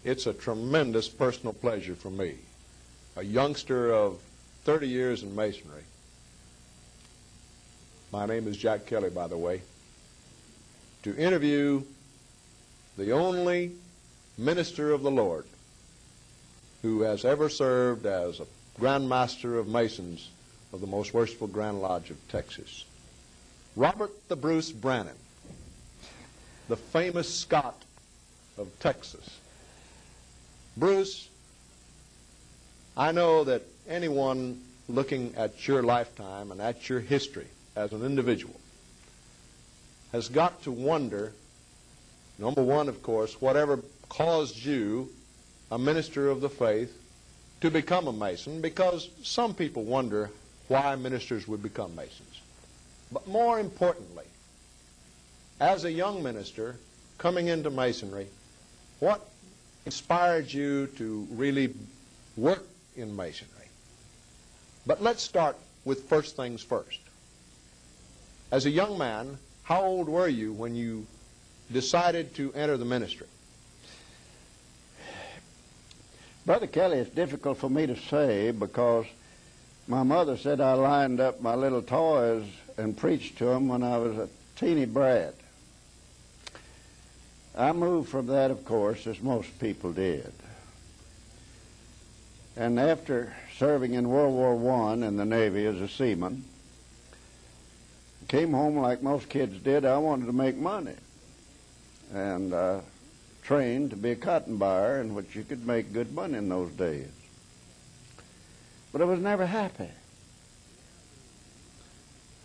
it's a tremendous personal pleasure for me, a youngster of 30 years in masonry. My name is Jack Kelly, by the way, to interview the only minister of the Lord who has ever served as a grandmaster of masons of the Most Worshipful Grand Lodge of Texas. Robert the Bruce Brannon, the famous Scot of Texas. Bruce, I know that anyone looking at your lifetime and at your history as an individual has got to wonder, number one, of course, whatever caused you, a minister of the faith, to become a Mason, because some people wonder why ministers would become Masons. But more importantly, as a young minister coming into Masonry, what inspired you to really work in Masonry? But let's start with first things first. As a young man, how old were you when you decided to enter the ministry? Brother Kelly, it's difficult for me to say because my mother said I lined up my little toys and preached to them when I was a teeny brat. I moved from that, of course, as most people did. And after serving in World War I in the Navy as a seaman, came home like most kids did. I wanted to make money. And trained to be a cotton buyer, in which you could make good money in those days. But I was never happy.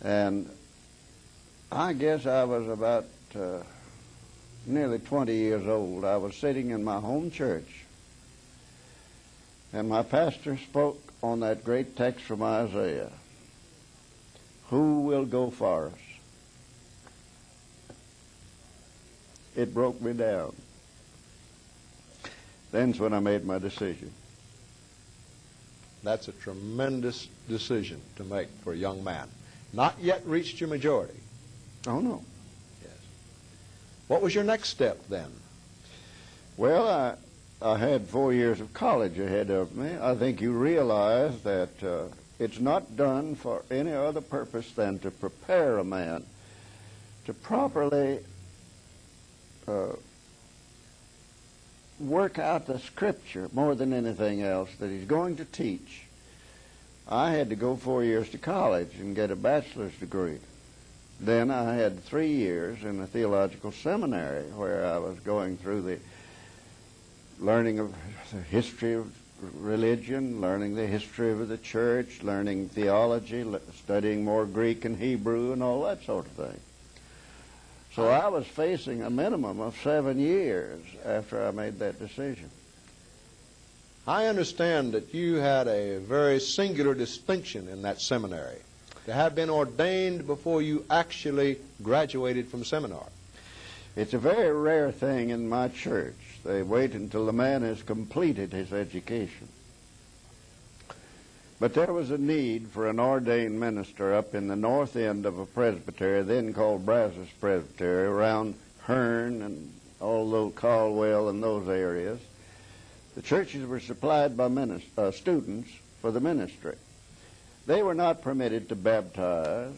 And I guess I was about nearly 20 years old. I was sitting in my home church, and my pastor spoke on that great text from Isaiah, "Who will go for us?" It broke me down. Then's when I made my decision. That's a tremendous decision to make for a young man. Not yet reached your majority. Oh, no. Yes. What was your next step then? Well, I had 4 years of college ahead of me. I think you realize that it's not done for any other purpose than to prepare a man to properly work out the scripture more than anything else that he's going to teach. I had to go 4 years to college and get a bachelor's degree. Then I had 3 years in a theological seminary where I was going through the learning of the history of religion, learning the history of the church, learning theology, studying more Greek and Hebrew and all that sort of thing. So I was facing a minimum of 7 years after I made that decision. I understand that you had a very singular distinction in that seminary, to have been ordained before you actually graduated from seminary. It's a very rare thing in my church. They wait until the man has completed his education. But there was a need for an ordained minister up in the north end of a presbytery, then called Brazos Presbytery, around Hearn and all those Caldwell and those areas. The churches were supplied by students for the ministry. They were not permitted to baptize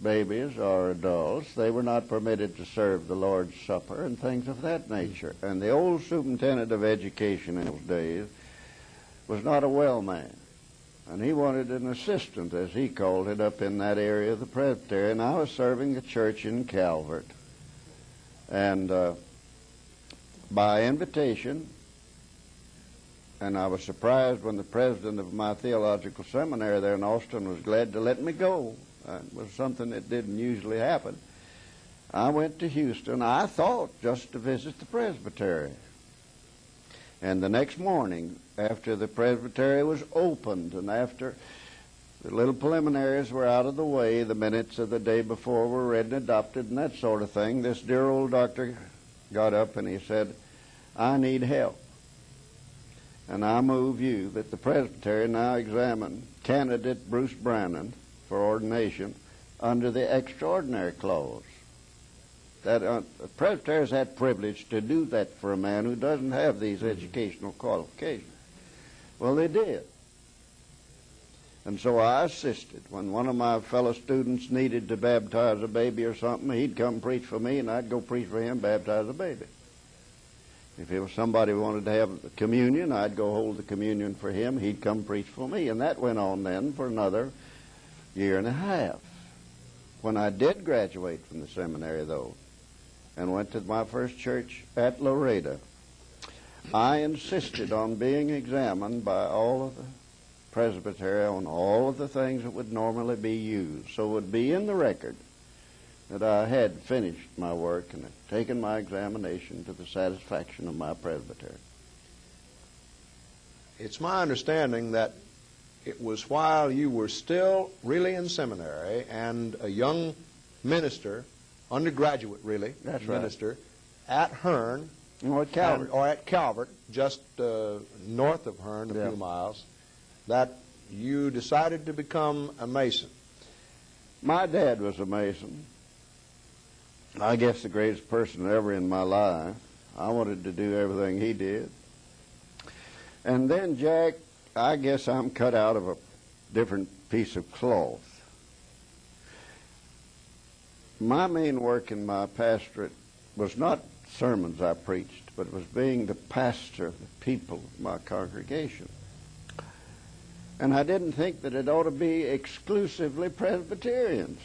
babies or adults. They were not permitted to serve the Lord's Supper and things of that nature. And the old superintendent of education in those days was not a well man. And he wanted an assistant, as he called it, up in that area of the presbytery. And I was serving the church in Calvert. And by invitation, and I was surprised when the president of my theological seminary there in Austin was glad to let me go. It was something that didn't usually happen. I went to Houston, I thought, just to visit the presbytery. And the next morning, after the presbytery was opened and after the little preliminaries were out of the way, the minutes of the day before were read and adopted and that sort of thing, this dear old doctor got up and he said, "I need help. And I move you that the presbytery now examine candidate Bruce Brannon for ordination under the extraordinary clause." That presbyteries had privilege to do that for a man who doesn't have these educational qualifications. Well, they did. And so I assisted. When one of my fellow students needed to baptize a baby or something, he'd come preach for me, and I'd go preach for him, baptize the baby. If it was somebody who wanted to have the communion, I'd go hold the communion for him. He'd come preach for me. And that went on then for another year and a half. When I did graduate from the seminary, though, and went to my first church at Laredo, I insisted on being examined by all of the presbytery on all of the things that would normally be used. So it would be in the record that I had finished my work and had taken my examination to the satisfaction of my presbytery. It's my understanding that it was while you were still really in seminary and a young minister, undergraduate really, That's minister, at Hearn, or at Calvert, or at Calvert, just north of Hearn, a few miles, that you decided to become a Mason. My dad was a Mason. I guess the greatest person ever in my life. I wanted to do everything he did. And then, Jack, I guess I'm cut out of a different piece of cloth. My main work in my pastorate was not sermons I preached, but it was being the pastor of the people of my congregation. And I didn't think that it ought to be exclusively Presbyterians.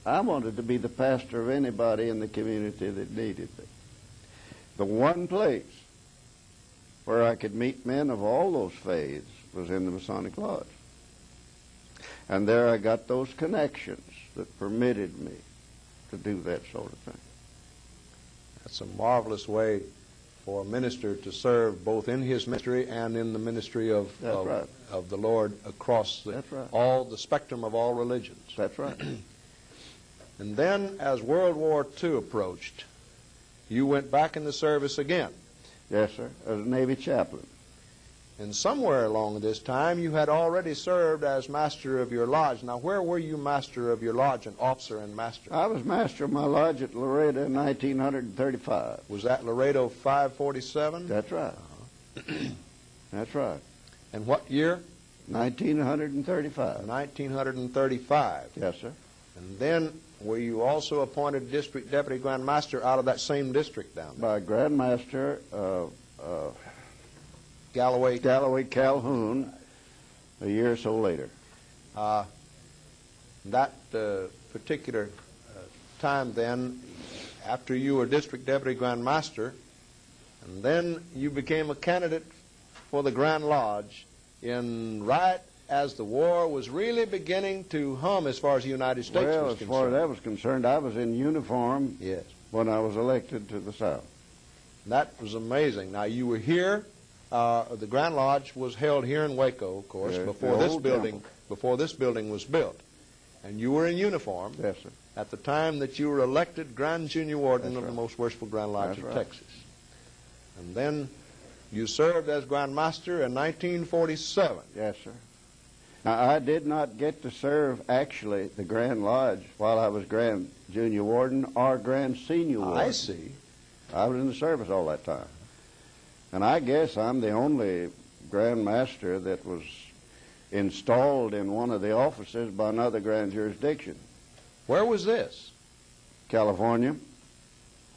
I wanted to be the pastor of anybody in the community that needed it. The one place where I could meet men of all those faiths was in the Masonic Lodge. And there I got those connections that permitted me to do that sort of thing. That's a marvelous way for a minister to serve both in his ministry and in the ministry of the Lord across all the spectrum of all religions. That's right. And then, as World War II approached, you went back in the service again. Yes, sir, as a Navy chaplain. And somewhere along this time, you had already served as master of your lodge. Now, where were you master of your lodge, an officer and master? I was master of my lodge at Laredo in 1935. Was that Laredo 547? That's right. That's right. And what year? 1935. 1935. Yes, sir. And then, were you also appointed district deputy grand master out of that same district down there? By Grandmaster Galloway Calhoun a year or so later. That particular time then, after you were district deputy grand master, and then you became a candidate for the Grand Lodge right as the war was really beginning to hum as far as the United States was concerned. Well, as far as that was concerned, I was in uniform when I was elected to the South. That was amazing. Now, you were here. The Grand Lodge was held here in Waco, of course, before this building was built. And you were in uniform at the time that you were elected Grand Junior Warden of the Most Worshipful Grand Lodge of Texas. And then you served as Grand Master in 1947. Yes, sir. Now, I did not get to serve, actually, the Grand Lodge while I was Grand Junior Warden or Grand Senior Warden. I see. I was in the service all that time. And I guess I'm the only Grand Master that was installed in one of the offices by another grand jurisdiction. Where was this? California.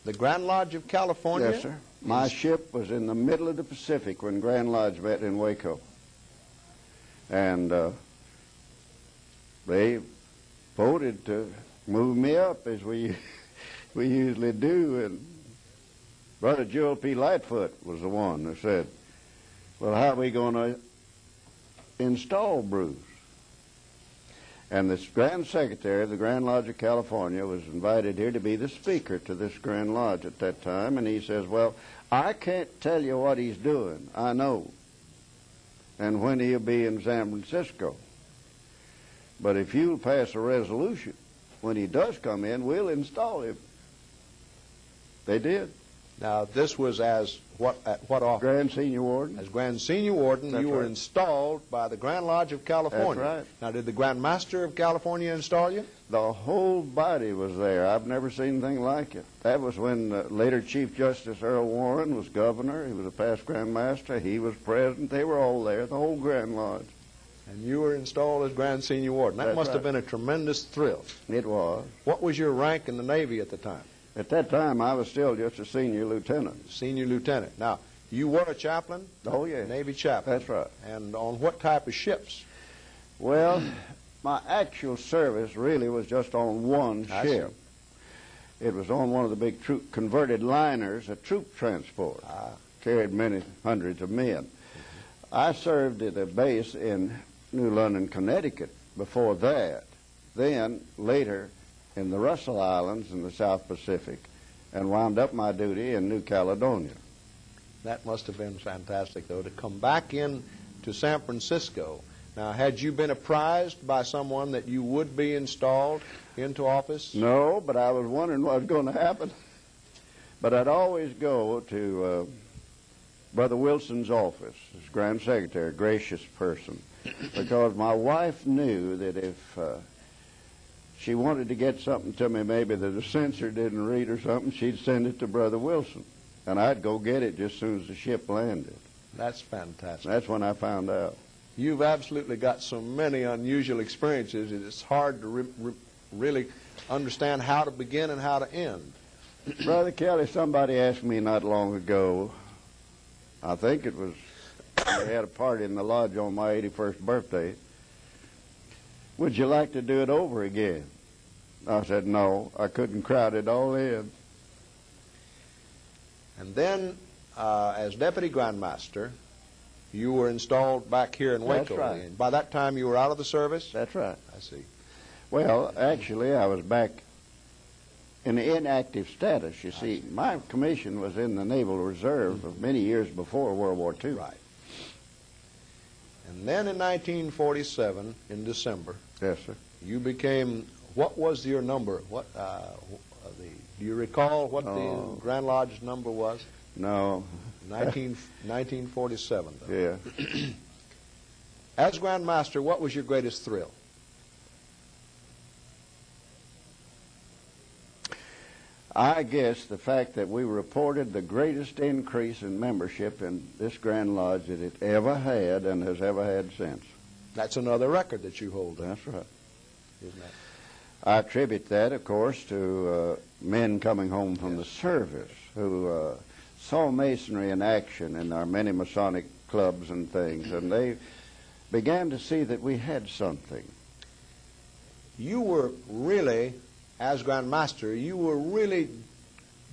The Grand Lodge of California? Yes, sir. My ship was in the middle of the Pacific when Grand Lodge met in Waco. And they voted to move me up, as we usually do. And Brother Joel P. Lightfoot was the one who said, well, how are we going to install Bruce? And this Grand Secretary of the Grand Lodge of California was invited here to be the speaker to this Grand Lodge at that time. And he says, well, I can't tell you what he's doing. I know. And when he'll be in San Francisco. But if you'll pass a resolution, when he does come in, we'll install him. They did. Now, this was as at what office? Grand Senior Warden. As Grand Senior Warden, That's you were right. installed by the Grand Lodge of California. That's right. Now, did the Grand Master of California install you? The whole body was there. I've never seen anything like it. That was when later Chief Justice Earl Warren was governor. He was a past Grand Master. He was president. They were all there, the whole Grand Lodge. And you were installed as Grand Senior Warden. That That's must have right. been a tremendous thrill. It was. What was your rank in the Navy at the time? At that time, I was still just a senior lieutenant. Senior Lieutenant. Now, you were a chaplain? Oh, yeah. Navy chaplain. That's right. And on what type of ships? Well, my actual service really was just on one I ship. It was on one of the big converted liners, a troop transport. Carried many hundreds of men. I served at a base in New London, Connecticut before that. Then, later, in the Russell Islands in the South Pacific, and wound up my duty in New Caledonia. That must have been fantastic, though, to come back in to San Francisco. Now, had you been apprised by someone that you would be installed into office? No, but I was wondering what was going to happen. But I'd always go to Brother Wilson's office, his Grand Secretary, a gracious person, because my wife knew that if she wanted to get something to me, maybe that a censor didn't read or something, she'd send it to Brother Wilson. And I'd go get it just as soon as the ship landed. That's fantastic. That's when I found out. You've absolutely got so many unusual experiences, it's hard to really understand how to begin and how to end. Brother Kelly, somebody asked me not long ago, I think it was, they had a party in the lodge on my 81st birthday, would you like to do it over again? I said, no, I couldn't crowd it all in. And then, as Deputy Grandmaster, you were installed back here in Waco. That's right. And by that time, you were out of the service? That's right. I see. Well, actually, I was back in inactive status. You see, my commission was in the Naval Reserve of many years before World War II. Right. And then in 1947, in December, Yes, sir. you became, what was your number? Do you recall what the Grand Lodge's number was? No. 1947, though. Yeah. As Grand Master, what was your greatest thrill? I guess the fact that we reported the greatest increase in membership in this Grand Lodge that it ever had and has ever had since. That's another record that you hold, That's right. isn't it? I attribute that, of course, to men coming home from the service who saw masonry in action in our many Masonic clubs and things, and they began to see that we had something. You were really, as Grand Master, you were really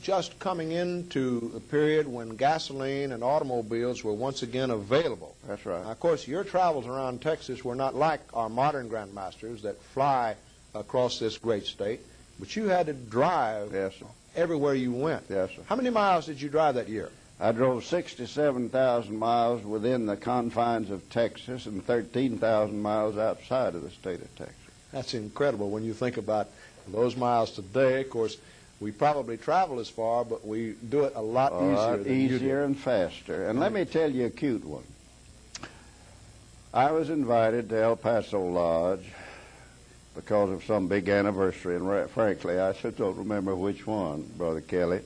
just coming into a period when gasoline and automobiles were once again available. That's right. Now, of course, your travels around Texas were not like our modern Grand Masters that fly across this great state, but you had to drive Yes, sir. everywhere you went. Yes, sir. How many miles did you drive that year? I drove 67,000 miles within the confines of Texas and 13,000 miles outside of the state of Texas. That's incredible when you think about those miles today. Of course, we probably travel as far, but we do it a lot easier than you did. Easier and faster. And let me tell you a cute one. I was invited to El Paso Lodge because of some big anniversary, and frankly, I just don't remember which one, Brother Kelly.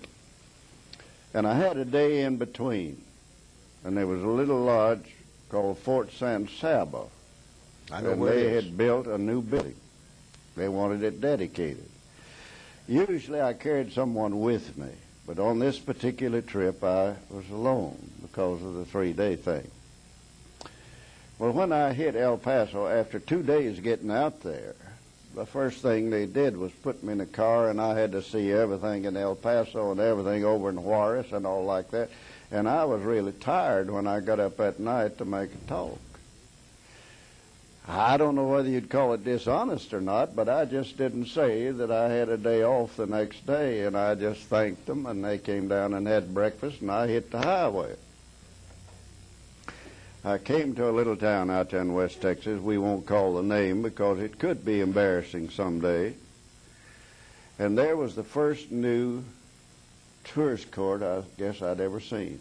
And I had a day in between, and there was a little lodge called Fort San Saba. I know and where they it is. had built a new building. They wanted it dedicated. Usually I carried someone with me, but on this particular trip I was alone because of the 3-day thing. Well, when I hit El Paso, after 2 days getting out there, the first thing they did was put me in a car, and I had to see everything in El Paso and everything over in Juarez and all like that. And I was really tired when I got up at night to make a talk. I don't know whether you'd call it dishonest or not, but I just didn't say that I had a day off the next day, and I just thanked them, and they came down and had breakfast, and I hit the highway. I came to a little town out there in West Texas. We won't call the name because it could be embarrassing someday. And there was the first new tourist court I guess I'd ever seen.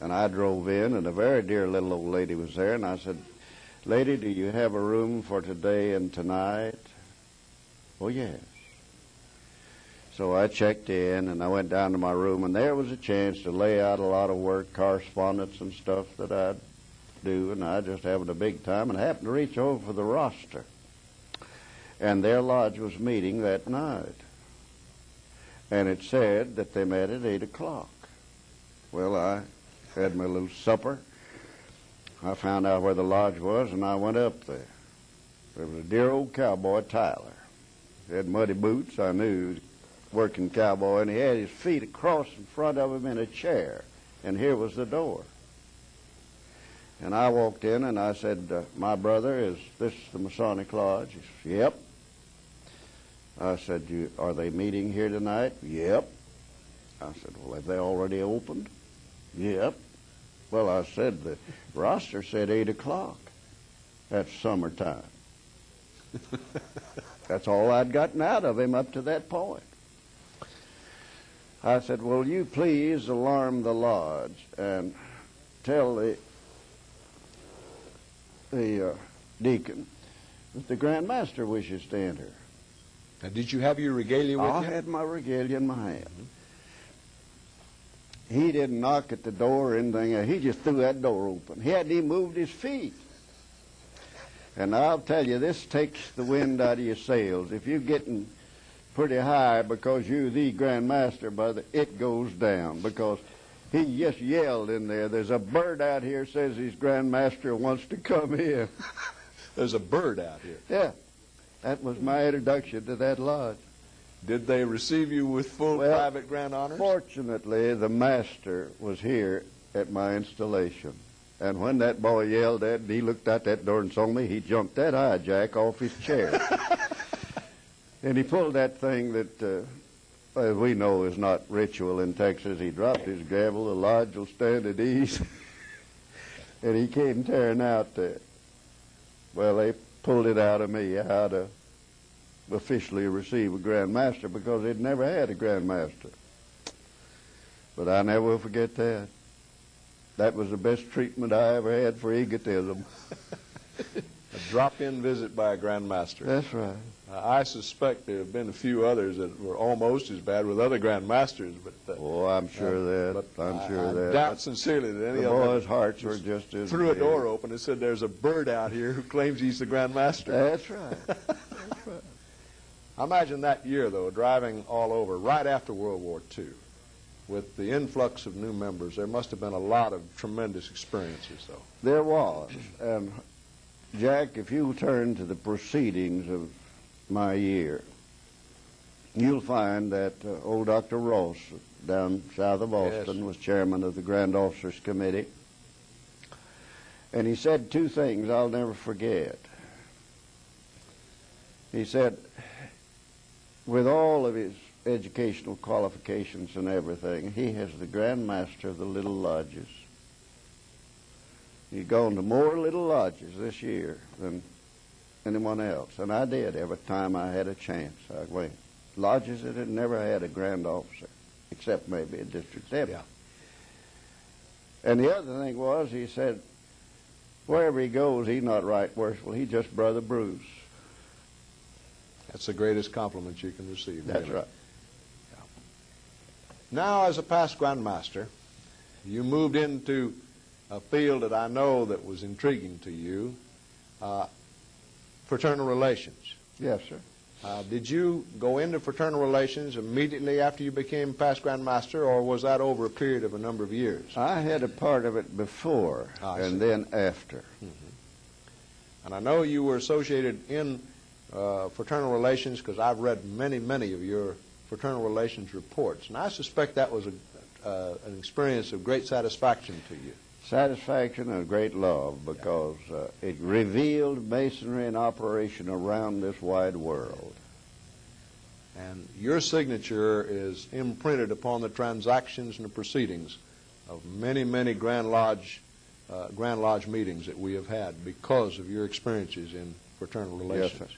And I drove in, and a very dear little old lady was there, and I said, "Lady, do you have a room for today and tonight?" "Oh, yes." So I checked in, and I went down to my room, and there was a chance to lay out a lot of work, correspondence and stuff that I'd do, and I just having a big time, and I happened to reach over for the roster. And their lodge was meeting that night. And it said that they met at 8 o'clock. Well, I had my little supper. I found out where the lodge was, and I went up there. There was a dear old cowboy, Tyler. He had muddy boots. I knew he was a working cowboy, and he had his feet across in front of him in a chair. And here was the door. And I walked in, and I said, "My brother, is this the Masonic Lodge?" He said, "Yep." I said, "Are they meeting here tonight?" "Yep." I said, "Well, have they already opened?" "Yep." Well, I said, "The roster said 8 o'clock. That's summertime." That's all I'd gotten out of him up to that point. I said, "Will you please alarm the lodge and tell the deacon that the grandmaster wishes to enter." Now, did you have your regalia with you? I had my regalia in my hand. He didn't knock at the door or anything. He just threw that door open. He hadn't even moved his feet. And I'll tell you, this takes the wind out of your sails. If you're getting pretty high because you're the grandmaster, brother, it goes down, because he just yelled in there, "There's a bird out here says his grandmaster wants to come in." There's a bird out here. Yeah. That was my introduction to that lodge. Did they receive you with full private grand honors? Fortunately, the master was here at my installation. And when that boy yelled at and he looked out that door and saw me, he jumped that hijack off his chair. And he pulled that thing that we know is not ritual in Texas. He dropped his gavel, "The lodge will stand at ease." And he came tearing out there. Well, they pulled it out of me how to officially receive a grandmaster, because they'd never had a grandmaster. But I never will forget that. That was the best treatment I ever had for egotism. A drop-in visit by a grandmaster. That's right. I suspect there have been a few others that were almost as bad with other grandmasters, but oh, I'm sure that. I'm sure that. I doubt sincerely that any the of them boys' hearts were just as threw a big. door open and said, "There's a bird out here who claims he's the grandmaster." That's right. That's right. I imagine that year, though, driving all over right after World War II, with the influx of new members, there must have been a lot of tremendous experiences, though. There was. And Jack, if you turn to the proceedings of my year, you'll find that old Dr. Ross down south of Austin was chairman of the Grand Officers Committee. And he said two things I'll never forget. He said, with all of his educational qualifications and everything, he has the grandmaster of the little lodges. He's gone to more little lodges this year than anyone else. And I did every time I had a chance. I went. Lodges that had never had a grand officer, except maybe a district deputy. Yeah. And the other thing was, he said, wherever he goes, he's not right worshipful. He's just Brother Bruce. That's the greatest compliment you can receive. That's really. right. Yeah. Now, as a past grandmaster, you moved into a field that I know that was intriguing to you, fraternal relations. Yes, sir. Did you go into fraternal relations immediately after you became past grandmaster, or was that over a period of a number of years? I had a part of it before and then after. Mm-hmm. And I know you were associated in fraternal relations because I've read many, many of your fraternal relations reports, and I suspect that was an experience of great satisfaction to you. Satisfaction and great love, because it revealed masonry in operation around this wide world. And your signature is imprinted upon the transactions and the proceedings of many, many Grand Lodge meetings that we have had because of your experiences in fraternal relations. Yes, sir.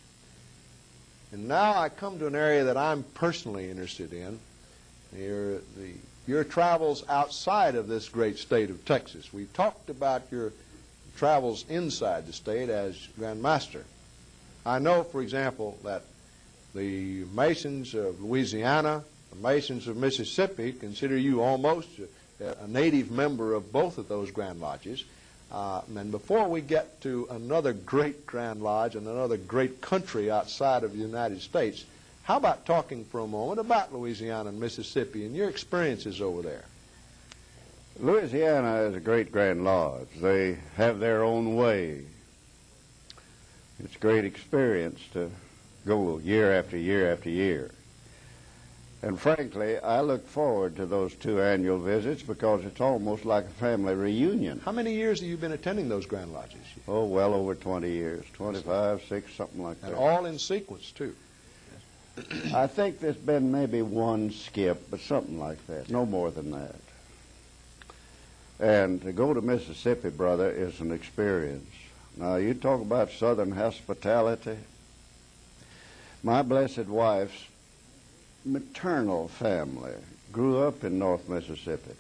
And now I come to an area that I'm personally interested in, the your travels outside of this great state of Texas. We talked about your travels inside the state as grandmaster. I know, for example, that the Masons of Louisiana, the Masons of Mississippi consider you almost a native member of both of those Grand Lodges. And before we get to another great Grand Lodge and another great country outside of the United States, how about talking for a moment about Louisiana and Mississippi and your experiences over there? Louisiana is a great Grand Lodge. They have their own way. It's a great experience to go year after year after year. And frankly, I look forward to those 2 annual visits because it's almost like a family reunion. How many years have you been attending those Grand Lodges? Oh, well over 20 years, 25, 6, something like that. And all in sequence, too. I think there's been maybe one skip, but something like that, no more than that. And to go to Mississippi, brother, is an experience. Now, you talk about Southern hospitality. My blessed wife's maternal family grew up in North Mississippi.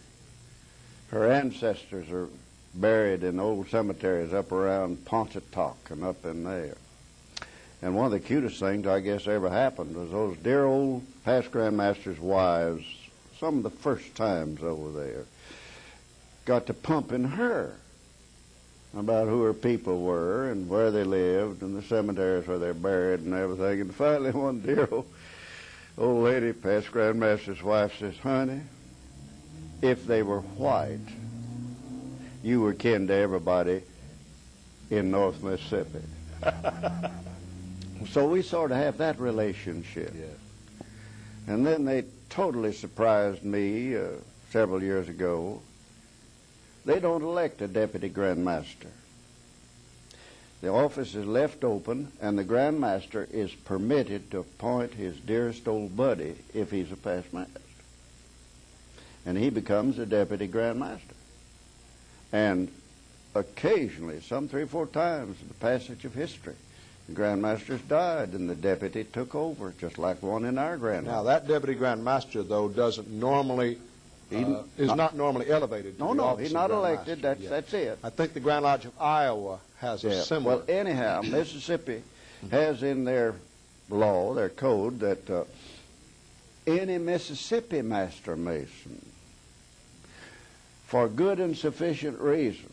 Her ancestors are buried in old cemeteries up around Pontotoc and up in there. And one of the cutest things I guess ever happened was those dear old past grandmasters' wives, some of the first times over there, got to pumping her about who her people were and where they lived and the cemeteries where they're buried and everything. And finally one dear old lady, past grandmaster's wife, says, "Honey, if they were white, you were kin to everybody in North Mississippi." So we sort of have that relationship. Yeah. And then they totally surprised me several years ago. They don't elect a deputy grandmaster. The office is left open, and the grandmaster is permitted to appoint his dearest old buddy if he's a past master. And he becomes a deputy grandmaster. And occasionally, some 3 or 4 times in the passage of history, the grandmasters died and the deputy took over, just like one in our Grand Lodge. Now, that deputy grandmaster, though, doesn't normally, is not normally elevated to the No, office he's of not Grand elected. Master. That's it. I think the Grand Lodge of Iowa has a similar. Well, anyhow, Mississippi has in their law, their code, that any Mississippi master mason, for good and sufficient reasons,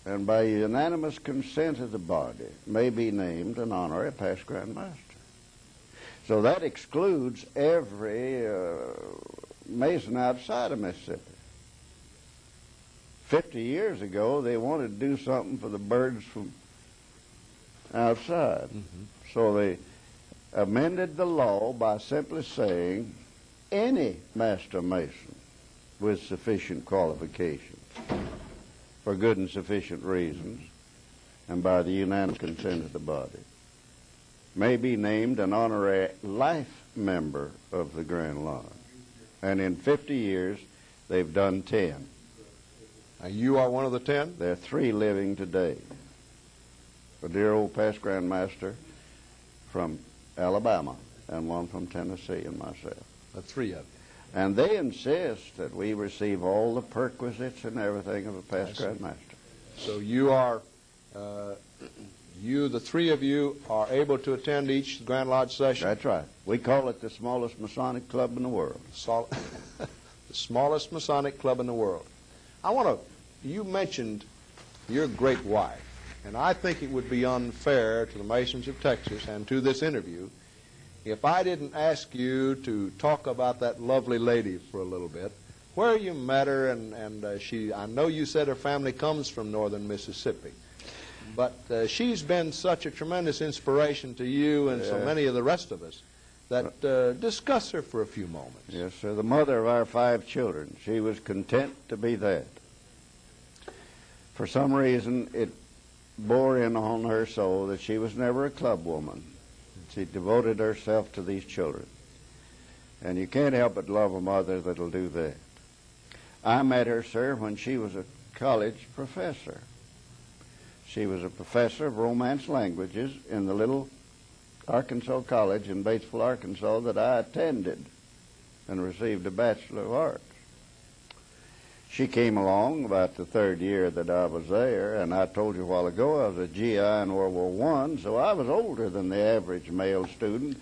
and by unanimous consent of the body, may be named an honorary past Grand Master. So that excludes every Mason outside of Mississippi. 50 years ago, they wanted to do something for the birds from outside. Mm-hmm. So they amended the law by simply saying any Master Mason with sufficient qualifications for good and sufficient reasons, and by the unanimous consent of the body, may be named an honorary life member of the Grand Lodge. And in 50 years, they've done 10. Now, you are one of the 10? There are 3 living today. A dear old past Grand Master from Alabama, and one from Tennessee, and myself. The 3 of you. And they insist that we receive all the perquisites and everything of a past Grand Master. So you are, the 3 of you are able to attend each Grand Lodge session? That's right. We call it the smallest Masonic club in the world. The smallest Masonic club in the world. You mentioned your great wife, and I think it would be unfair to the Masons of Texas and to this interview if I didn't ask you to talk about that lovely lady for a little bit, where you met her, and I know you said her family comes from northern Mississippi, but she's been such a tremendous inspiration to you and so many of the rest of us that discuss her for a few moments. Yes, sir. The mother of our 5 children. She was content to be that. For some reason, it bore in on her soul that she was never a club woman. She devoted herself to these children. And you can't help but love a mother that'll do that. I met her, sir, when she was a college professor. She was a professor of Romance languages in the little Arkansas college in Batesville, Arkansas that I attended and received a Bachelor of Arts. She came along about the third year that I was there, and I told you a while ago I was a GI in World War I, so I was older than the average male student,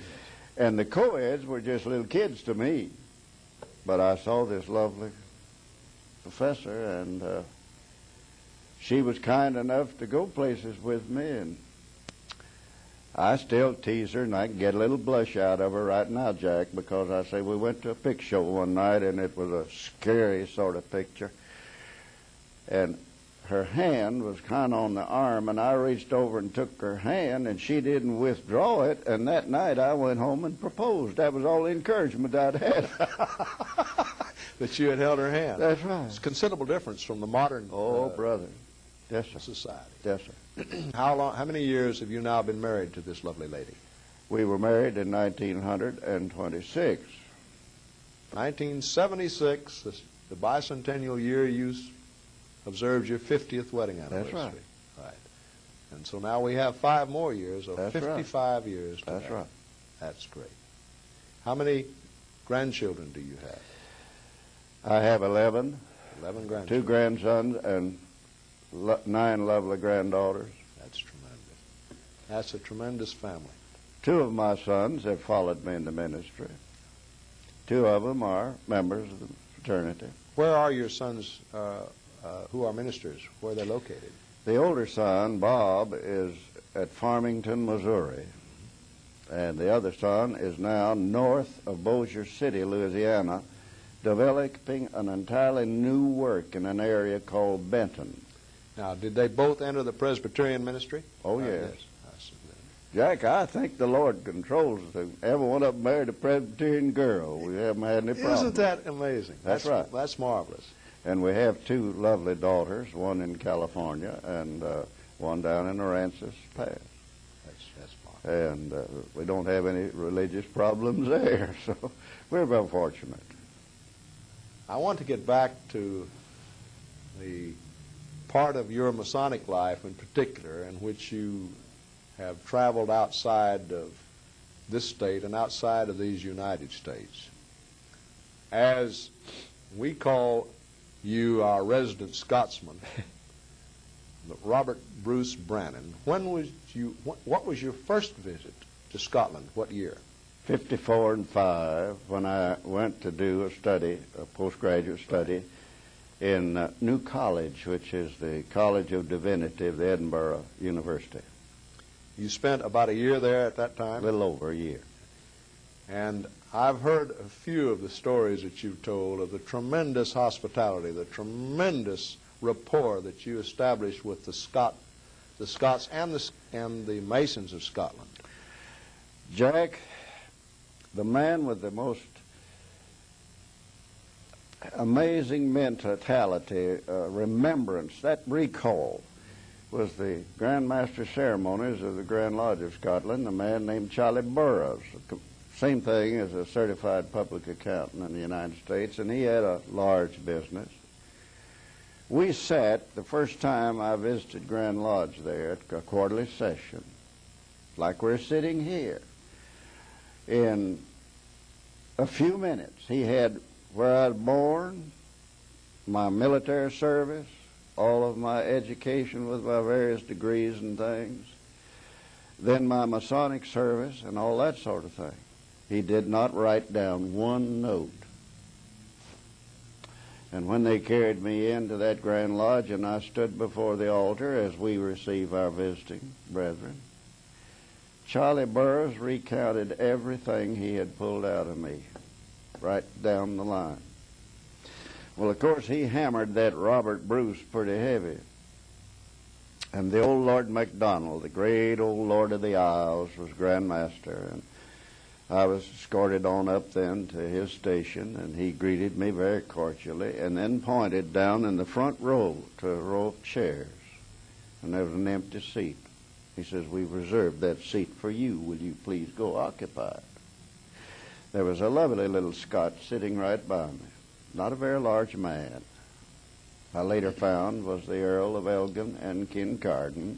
and the co-eds were just little kids to me. But I saw this lovely professor, and she was kind enough to go places with me, and I still tease her, and I can get a little blush out of her right now, Jack, because I say we went to a picture show one night, and it was a scary sort of picture. And her hand was kind of on the arm, and I reached over and took her hand, and she didn't withdraw it, and that night I went home and proposed. That was all the encouragement I'd had. That you had held her hand. That's right. It's a considerable difference from the modern brother. Yes, sir. society. Yes, sir. How many years have you now been married to this lovely lady? We were married in 1926. 1976, the bicentennial year you observed your 50th wedding anniversary. That's right. Right. And so now we have 5 more years of That's 55 right. years. That's right. That's great. How many grandchildren do you have? I have 11. 11 grandchildren. 2 grandsons and 9 lovely granddaughters. That's tremendous. That's a tremendous family. 2 of my sons have followed me in the ministry. 2 of them are members of the fraternity. Where are your sons who are ministers? Where are they located? The older son, Bob, is at Farmington, Missouri. And the other son is now north of Bossier City, Louisiana, developing an entirely new work in an area called Benton. Now, did they both enter the Presbyterian ministry? Oh, yes. Yes. Jack, I think the Lord controls them. Every one of them married a Presbyterian girl. We haven't had any problems. Isn't that amazing? That's right. That's marvelous. And we have 2 lovely daughters, one in California and one down in Aransas Pass. That's marvelous. And we don't have any religious problems there, so we're very fortunate. I want to get back to the part of your Masonic life in particular in which you have traveled outside of this state and outside of these United States. As we call you our resident Scotsman, Robert Bruce Brannon, what was your first visit to Scotland? What year? 54 and 5, when I went to do a postgraduate study in New College, which is the College of Divinity of the Edinburgh University. You spent about a year there at that time? A little over a year. And I've heard a few of the stories that you've told of the tremendous hospitality, the tremendous rapport that you established with the Scots and the Masons of Scotland. Jack, the man with the most amazing mentality, remembrance, that recall, was the grandmaster ceremonies of the Grand Lodge of Scotland, a man named Charlie Burroughs. Same thing as a certified public accountant in the United States, and he had a large business. We sat, the first time I visited Grand Lodge there, at a quarterly session, like we're sitting here. In a few minutes, he had where I was born, my military service, all of my education with my various degrees and things, then my Masonic service and all that sort of thing. He did not write down one note. And when they carried me into that Grand Lodge and I stood before the altar as we receive our visiting brethren, Charlie Burroughs recounted everything he had pulled out of me, right down the line. Well, of course, he hammered that Robert Bruce pretty heavy. And the old Lord MacDonald, the great old Lord of the Isles, was Grand Master. And I was escorted on up then to his station, and he greeted me very cordially and then pointed down in the front row to a row of chairs. And there was an empty seat. He says, "We've reserved that seat for you. Will you please go occupy it?" There was a lovely little Scot sitting right by me. Not a very large man. I later found was the Earl of Elgin and Kincardine.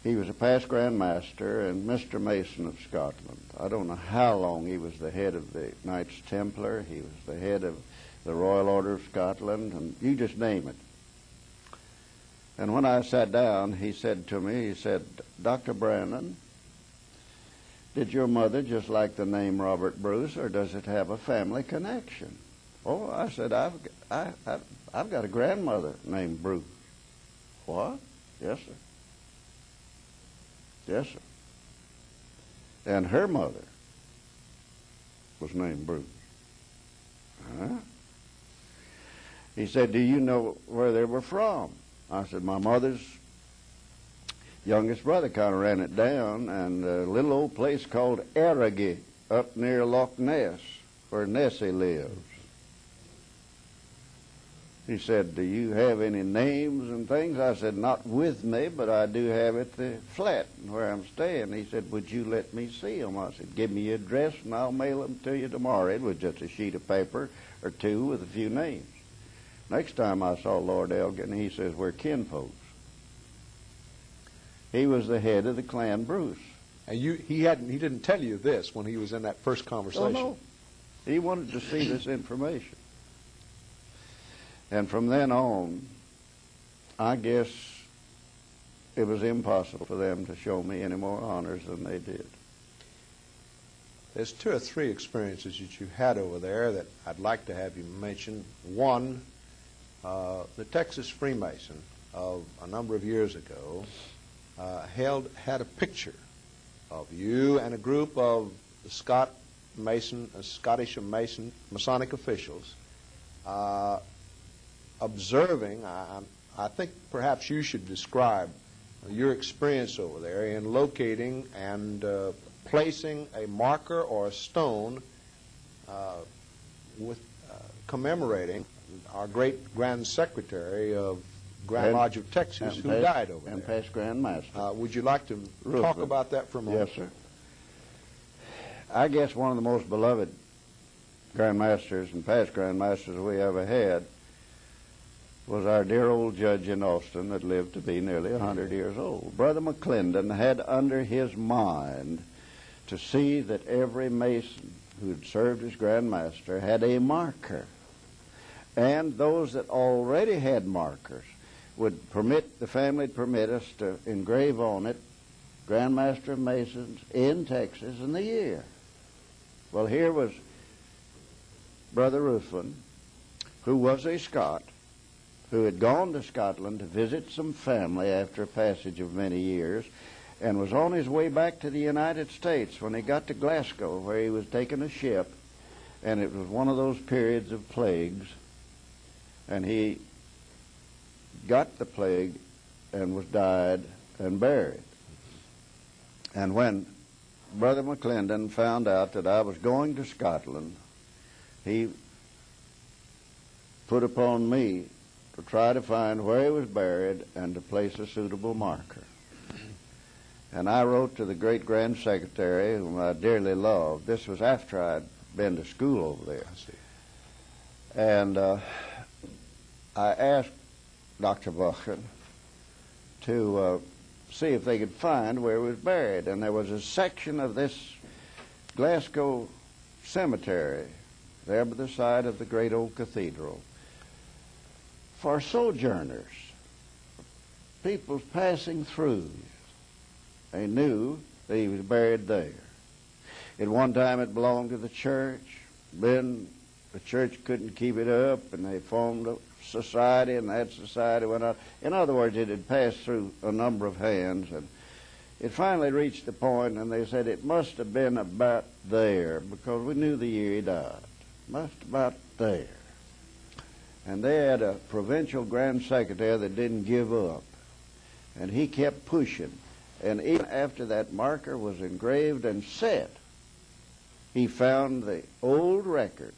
He was a past Grand Master and Mr. Mason of Scotland. I don't know how long he was the head of the Knights Templar. He was the head of the Royal Order of Scotland, and you just name it. And when I sat down, he said to me, he said, Dr. Brannon, did your mother just like the name Robert Bruce, or does it have a family connection? Oh, I said, I've got a grandmother named Bruce. What? Yes, sir. Yes, sir. And her mother was named Bruce. Huh? He said, do you know where they were from? I said, my mother's youngest brother kind of ran it down, and a little old place called Arrogey up near Loch Ness, where Nessie lives. He said, do you have any names and things? I said, not with me, but I do have at the flat where I'm staying. He said, would you let me see them? I said, give me your address and I'll mail them to you tomorrow. It was just a sheet of paper or two with a few names. Next time I saw Lord Elgin, he says, we're kinfolks. He was the head of the Clan Bruce. And he didn't tell you this when he was in that first conversation? Oh, no. He wanted to see this information. And from then on, I guess it was impossible for them to show me any more honors than they did. There's 2 or 3 experiences that you had over there that I'd like to have you mention. One, the Texas Freemason of a number of years ago had a picture of you and a group of Scottish Masonic officials observing. I think perhaps you should describe your experience over there in locating and placing a marker or a stone with commemorating our great Grand Secretary of Grand Lodge of Texas who died over there. And past grandmaster. Would you like to talk about that for a moment? Yes, sir. I guess one of the most beloved grandmasters and past grandmasters we ever had was our dear old judge in Austin that lived to be nearly 100 years old. Brother McClendon had under his mind to see that every Mason who had served as grandmaster had a marker. And those that already had markers would permit, the family would permit us to engrave on it Grandmaster of Masons in Texas and the year. Well, here was Brother Ruthven, who was a Scot, who had gone to Scotland to visit some family after a passage of many years, and was on his way back to the United States when he got to Glasgow, where he was taking a ship, and it was one of those periods of plagues, and he got the plague and was died and buried. And when Brother McClendon found out that I was going to Scotland, he put upon me to try to find where he was buried and to place a suitable marker. And I wrote to the great Grand Secretary, whom I dearly loved. This was after I'd been to school over there. I see. And I asked Dr. Buchan to see if they could find where he was buried. And there was a section of this Glasgow cemetery there by the side of the great old cathedral for sojourners, people passing through. They knew that he was buried there. At one time it belonged to the church. Then the church couldn't keep it up, and they formed a society, and that society went out. In other words, it had passed through a number of hands, and it finally reached the point, and they said it must have been about there, because we knew the year he died. Must about there. And they had a provincial grand secretary that didn't give up. And he kept pushing. And even after that marker was engraved and set, he found the old records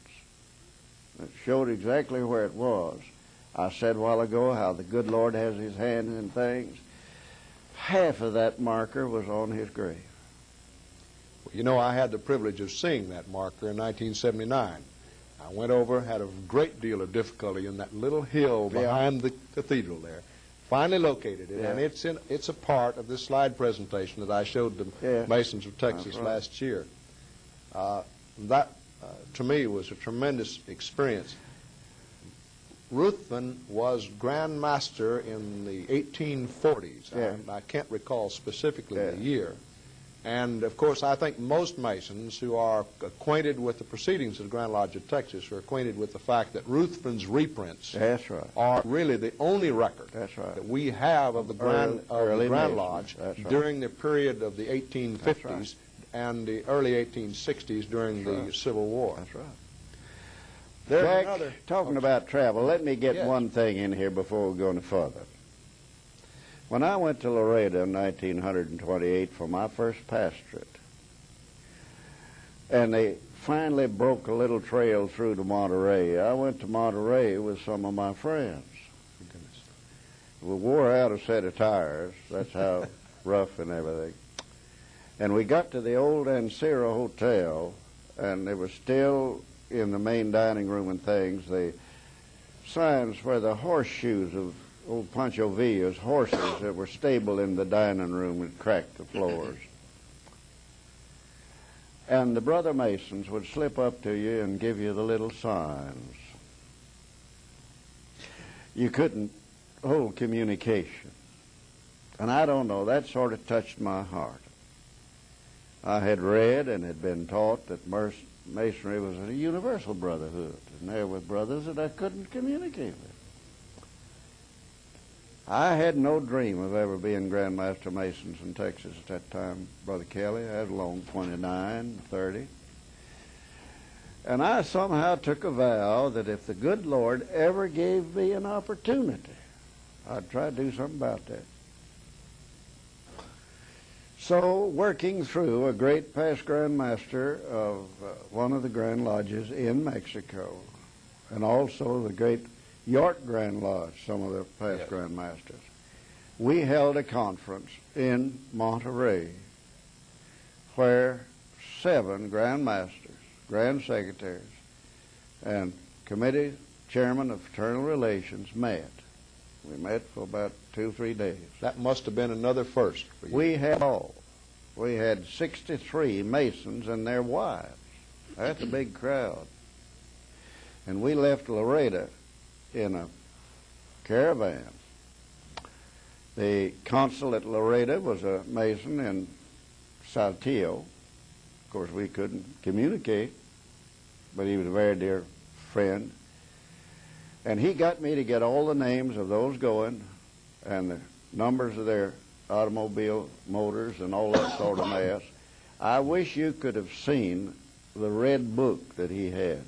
that showed exactly where it was. I said a while ago how the good Lord has his hand in things. Half of that marker was on his grave. Well, you know, I had the privilege of seeing that marker in 1979. I went over, had a great deal of difficulty in that little hill behind the cathedral there. Finally located it, and it's a part of this slide presentation that I showed the Masons of Texas last year. That, to me, was a tremendous experience. Ruthven was grandmaster in the 1840s. Yeah. I can't recall specifically Yeah. the year. And, of course, I think most Masons who are acquainted with the proceedings of the Grand Lodge of Texas are acquainted with the fact that Ruthven's reprints That's right. are really the only record That's right. that we have of the Grand Early Grand Masons. Lodge That's right. during the period of the 1850s That's and the early 1860s during That's the right. Civil War. That's right. There's Jack, another talking about travel, let me get Yes. one thing in here before we go any further. When I went to Laredo in 1928 for my first pastorate, and they finally broke a little trail through to Monterey, I went to Monterey with some of my friends. We wore out a set of tires. That's how rough and everything. And we got to the old Ancira Hotel, and there was still in the main dining room and things the signs where the horseshoes of old Pancho Villa's horses that were stabled in the dining room had cracked the floors. And the brother Masons would slip up to you and give you the little signs. You couldn't hold communication. And I don't know, that sort of touched my heart. I had read and had been taught that Masonry was a universal brotherhood, and there were brothers that I couldn't communicate with. I had no dream of ever being Grandmaster Masons in Texas at that time, Brother Kelly. I was along 29, 30. And I somehow took a vow that if the good Lord ever gave me an opportunity, I'd try to do something about that. So, working through a great past Grandmaster of one of the Grand Lodges in Mexico, and also the great York Grand Lodge, some of the past Yes. Grandmasters, we held a conference in Monterey where 7 Grandmasters, Grand Secretaries, and Committee Chairman of Fraternal Relations met. We met for about 2 or 3 days. That must have been another first for you. We had 63 Masons and their wives. That's a big crowd. And we left Laredo in a caravan. The consul at Laredo was a Mason in Saltillo. Of course, we couldn't communicate, but he was a very dear friend. And he got me to get all the names of those going and the numbers of their automobile motors and all that sort of mess. I wish you could have seen the red book that he had.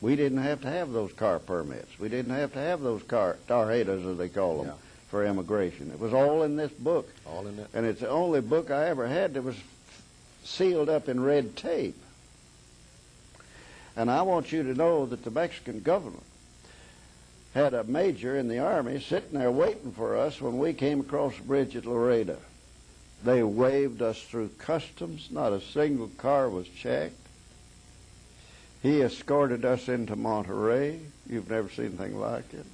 We didn't have to have those car permits. We didn't have to have those tarjetas, as they call them, Yeah. for immigration. It was all in this book. All in it. And it's the only book I ever had that was sealed up in red tape. And I want you to know that the Mexican government had a major in the Army sitting there waiting for us when we came across the bridge at Laredo. They waved us through customs. Not a single car was checked. He escorted us into Monterey. You've never seen anything like it.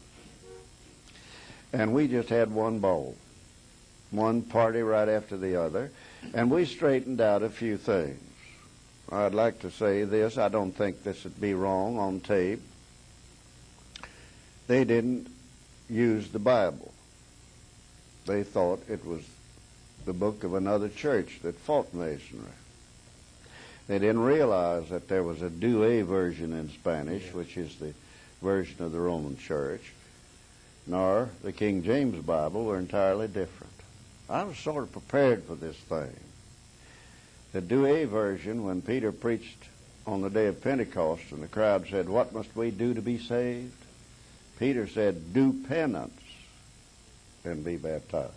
And we just had one ball, one party right after the other, and we straightened out a few things. I'd like to say this. I don't think this would be wrong on tape. They didn't use the Bible. They thought it was the book of another church that fought Masonry. They didn't realize that there was a Douay version in Spanish, which is the version of the Roman Church, nor the King James Bible were entirely different. I was sort of prepared for this thing. The Douay version, when Peter preached on the day of Pentecost and the crowd said, "What must we do to be saved?" Peter said, "Do penance and be baptized."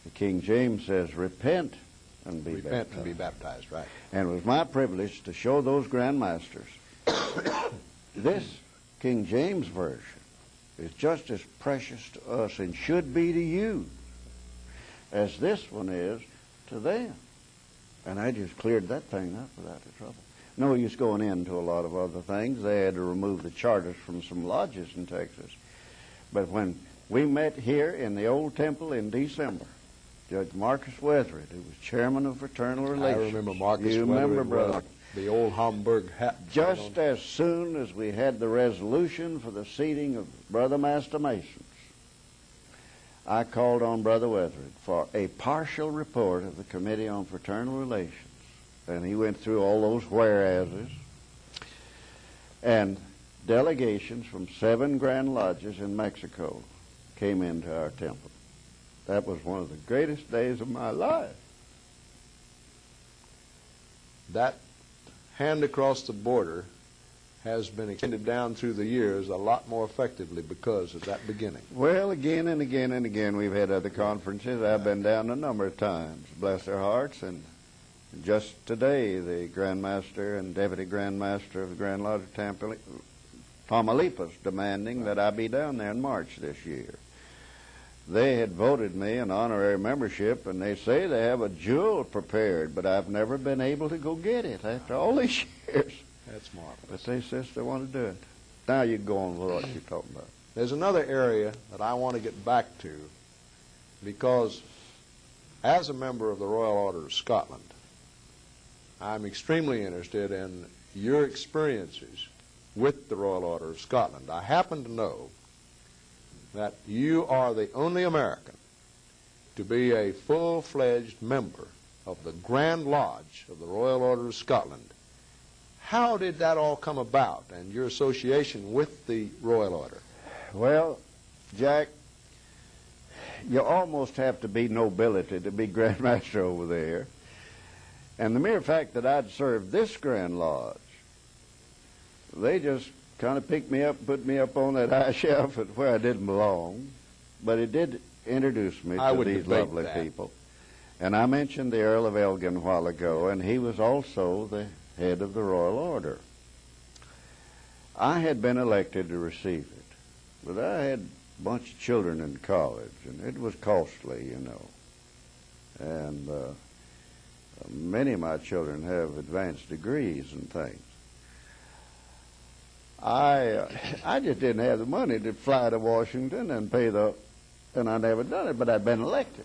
The King James says, "Repent and be Repent baptized." and be baptized, right. And it was my privilege to show those Grandmasters this King James version is just as precious to us and should be to you as this one is to them. And I just cleared that thing up without the trouble. No use going into a lot of other things. They had to remove the charters from some lodges in Texas. But when we met here in the old temple in December, Judge Marcus Weathered, who was chairman of Fraternal Relations. I remember Marcus You Weathered remember, well. brother. The old Hamburg hat. Just as soon as we had the resolution for the seating of Brother Master Masons, I called on Brother Weathered for a partial report of the Committee on Fraternal Relations. And he went through all those whereases. And delegations from 7 Grand Lodges in Mexico came into our temple. That was one of the greatest days of my life. That hand across the border has been extended down through the years a lot more effectively because of that beginning. Well, again and again and again, we've had other conferences. I've been down a number of times, bless their hearts. And just today, the Grandmaster and Deputy Grandmaster of the Grand Lodge of Tamaulipas demanding that I be down there in March this year. They had voted me an honorary membership, and they say they have a jewel prepared, but I've never been able to go get it after all these years. That's marvelous. But they insist they want to do it. Now you go on with what you're talking about. There's another area that I want to get back to, because as a member of the Royal Order of Scotland, I'm extremely interested in your experiences with the Royal Order of Scotland. I happen to know that you are the only American to be a full-fledged member of the Grand Lodge of the Royal Order of Scotland. How did that all come about, and your association with the Royal Order? Well, Jack, you almost have to be nobility to be Grand Master over there. And the mere fact that I'd served this Grand Lodge, they just kind of picked me up, put me up on that high shelf at where I didn't belong. But it did introduce me to these lovely people. And I mentioned the Earl of Elgin a while ago, and he was also the head of the Royal Order. I had been elected to receive it, but I had a bunch of children in college, and it was costly, you know. And many of my children have advanced degrees and things. I just didn't have the money to fly to Washington and pay and I never done it, but I'd been elected.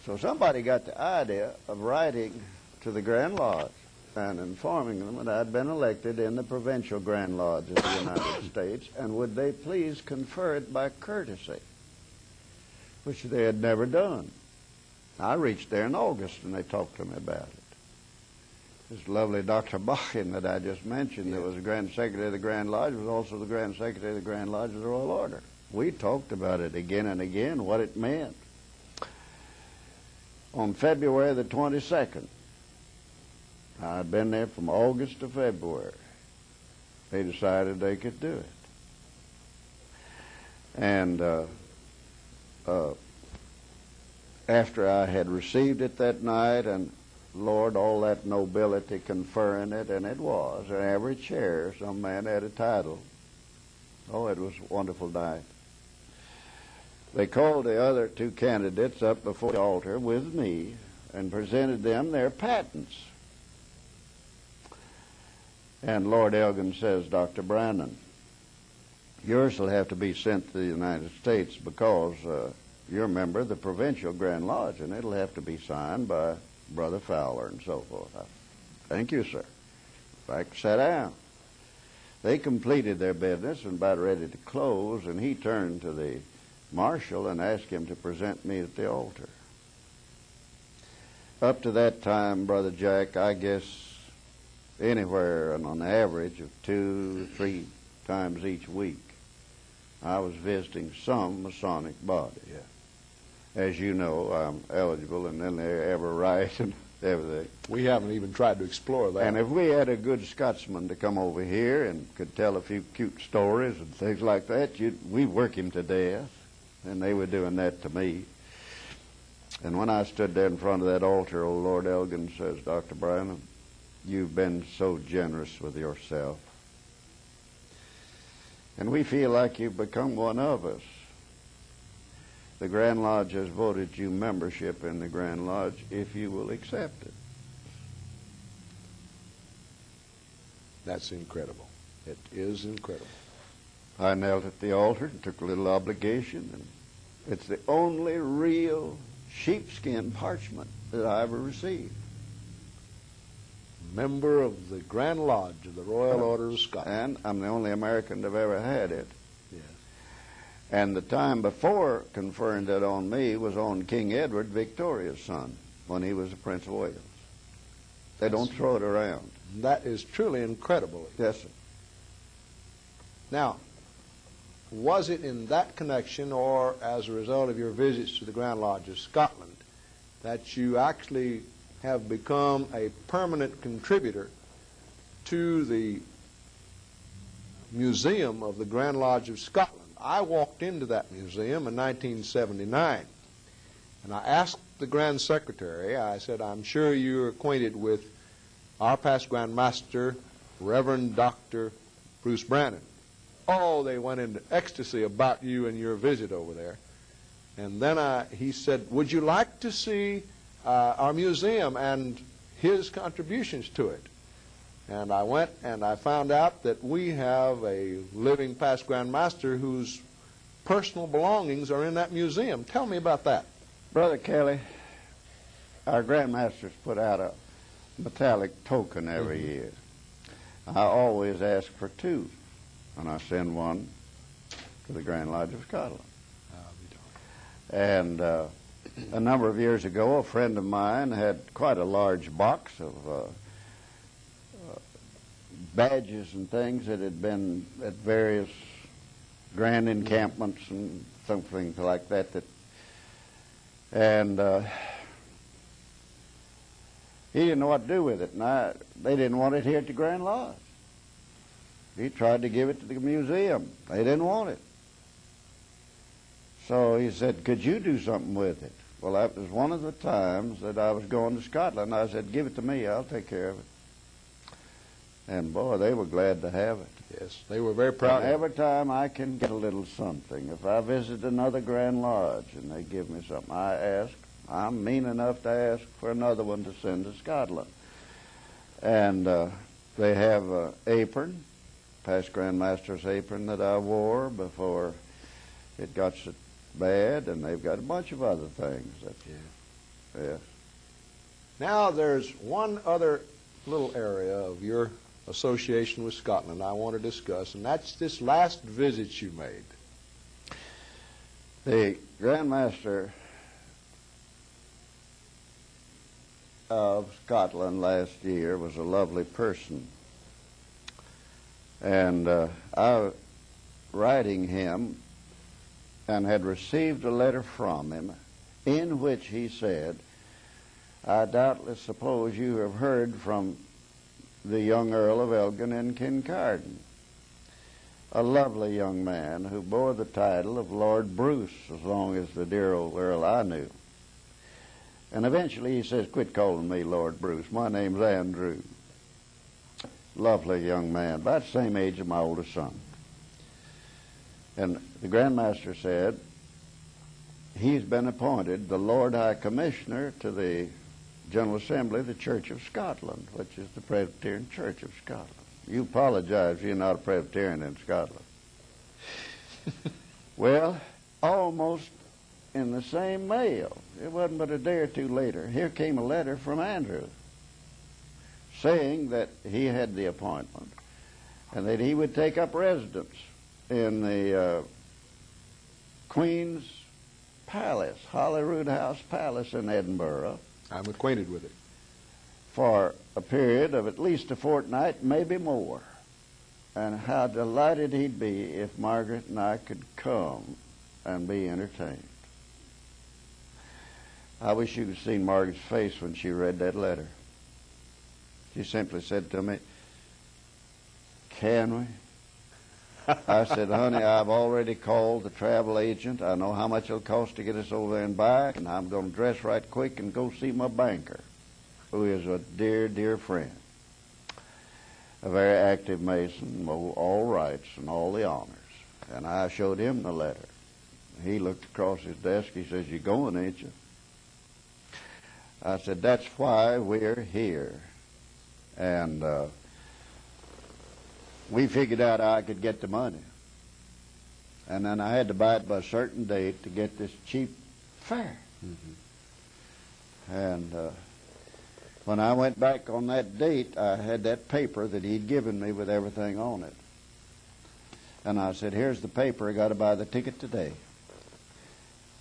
So somebody got the idea of writing to the Grand Lodge and informing them that I'd been elected in the Provincial Grand Lodge of the United States, and would they please confer it by courtesy, which they had never done. I reached there in August, and they talked to me about it. This lovely Dr. Bachin that I just mentioned, that was the Grand Secretary of the Grand Lodge, was also the Grand Secretary of the Grand Lodge of the Royal Order. We talked about it again and again, what it meant. On February the 22nd, I'd been there from August to February. They decided they could do it. And after I had received it that night, and Lord, all that nobility conferring it, and it was. In every chair, some man had a title. Oh, it was a wonderful night. They called the other 2 candidates up before the altar with me and presented them their patents. And Lord Elgin says, Dr. Brannon, yours will have to be sent to the United States because you're a member of the Provincial Grand Lodge, and it'll have to be signed by Brother Fowler and so forth. Thank you, sir. In fact, sat down. They completed their business and about ready to close, and he turned to the marshal and asked him to present me at the altar. Up to that time, Brother Jack, I guess anywhere and on the average of 2 or 3 times each week, I was visiting some Masonic body. Yeah. As you know, I'm eligible, and then they ever write and everything. We haven't even tried to explore that. And if we had a good Scotsman to come over here and could tell a few cute stories and things like that, we'd work him to death. And they were doing that to me. And when I stood there in front of that altar, old Lord Elgin says, Dr. Brannon, you've been so generous with yourself. And we feel like you've become one of us. The Grand Lodge has voted you membership in the Grand Lodge if you will accept it. That's incredible. It is incredible. I knelt at the altar and took a little obligation, and it's the only real sheepskin parchment that I ever received. member of the Grand Lodge of the Royal Order of Scotland. And I'm the only American to have ever had it. Yes. And the time before conferring that on me was on King Edward, Victoria's son, when he was the Prince of Wales. They don't throw it around. That is truly incredible. Yes, sir. Now, was it in that connection or as a result of your visits to the Grand Lodge of Scotland that you actually have become a permanent contributor to the museum of the Grand Lodge of Scotland? I walked into that museum in 1979, and I asked the Grand Secretary, I said, I'm sure you're acquainted with our past Grand Master, Reverend Dr. Bruce Brannon. Oh, they went into ecstasy about you and your visit over there. And then he said, would you like to see our museum and his contributions to it? And I went and I found out that we have a living past Grand Master whose personal belongings are in that museum. Tell me about that. Brother Kelly, our Grand Masters put out a metallic token every year. I always ask for two, and I send one to the Grand Lodge of Scotland. And a number of years ago, a friend of mine had quite a large box of badges and things that had been at various grand encampments and something like that. And he didn't know what to do with it, and they didn't want it here at the Grand Lodge. He tried to give it to the museum. They didn't want it. So he said, could you do something with it? Well, that was one of the times that I was going to Scotland. I said, give it to me. I'll take care of it. And, boy, they were glad to have it. Yes, they were very proud. And every time I can get a little something, if I visit another Grand Lodge and they give me something, I ask. I'm mean enough to ask for another one to send to Scotland. And they have an apron, past Grand Master's apron that I wore before it got so bad, and they've got a bunch of other things. Yes. Now there's one other little area of your association with Scotland I want to discuss, and that's this last visit you made. The Grand Master of Scotland last year was a lovely person. And I, writing him, and had received a letter from him in which he said, I doubtless suppose you have heard from the young Earl of Elgin in Kincardine, a lovely young man who bore the title of Lord Bruce as long as the dear old Earl I knew. And eventually he says, quit calling me Lord Bruce. My name's Andrew. Lovely young man, about the same age as my oldest son. And the Grand Master said, he's been appointed the Lord High Commissioner to the General Assembly of the Church of Scotland, which is the Presbyterian Church of Scotland. You apologize if you're not a Presbyterian in Scotland. Well, almost in the same mail, it wasn't but a day or two later, here came a letter from Andrew saying that he had the appointment and that he would take up residence in the Queen's Palace, Holyrood House Palace in Edinburgh. I'm acquainted with it. For a period of at least a fortnight, maybe more. And how delighted he'd be if Margaret and I could come and be entertained. I wish you could have seen Margaret's face when she read that letter. She simply said to me, can we? I said, honey, I've already called the travel agent. I know how much it'll cost to get us over there and back, and I'm going to dress right quick and go see my banker, who is a dear, dear friend, a very active Mason, all rights and all the honors. And I showed him the letter. He looked across his desk. He says, you going, ain't you? I said, that's why we're here. And we figured out how I could get the money. And then I had to buy it by a certain date to get this cheap fare. Mm-hmm. And When I went back on that date, I had that paper that he'd given me with everything on it. And I said, here's the paper. I got to buy the ticket today.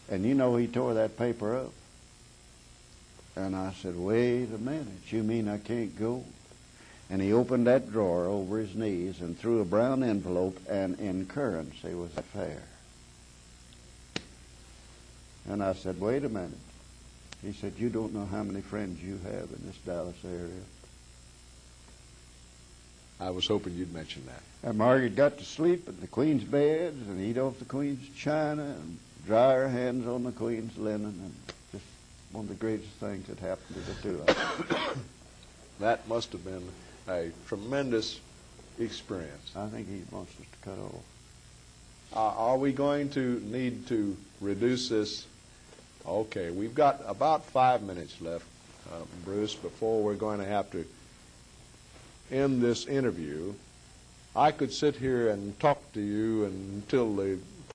And you know, he tore that paper up. And I said, wait a minute. You mean I can't go? And he opened that drawer over his knees and threw a brown envelope, and in currency was a fare. And I said, wait a minute. He said, you don't know how many friends you have in this Dallas area. I was hoping you'd mention that. And Margaret got to sleep in the Queen's beds and eat off the Queen's china and dry her hands on the Queen's linen, and just one of the greatest things that happened to the two of us. That must have been a tremendous experience. I think he wants us to cut off. Are we going to need to reduce this? Okay, we've got about 5 minutes left, Bruce, before we're going to have to end this interview. I could sit here and talk to you until the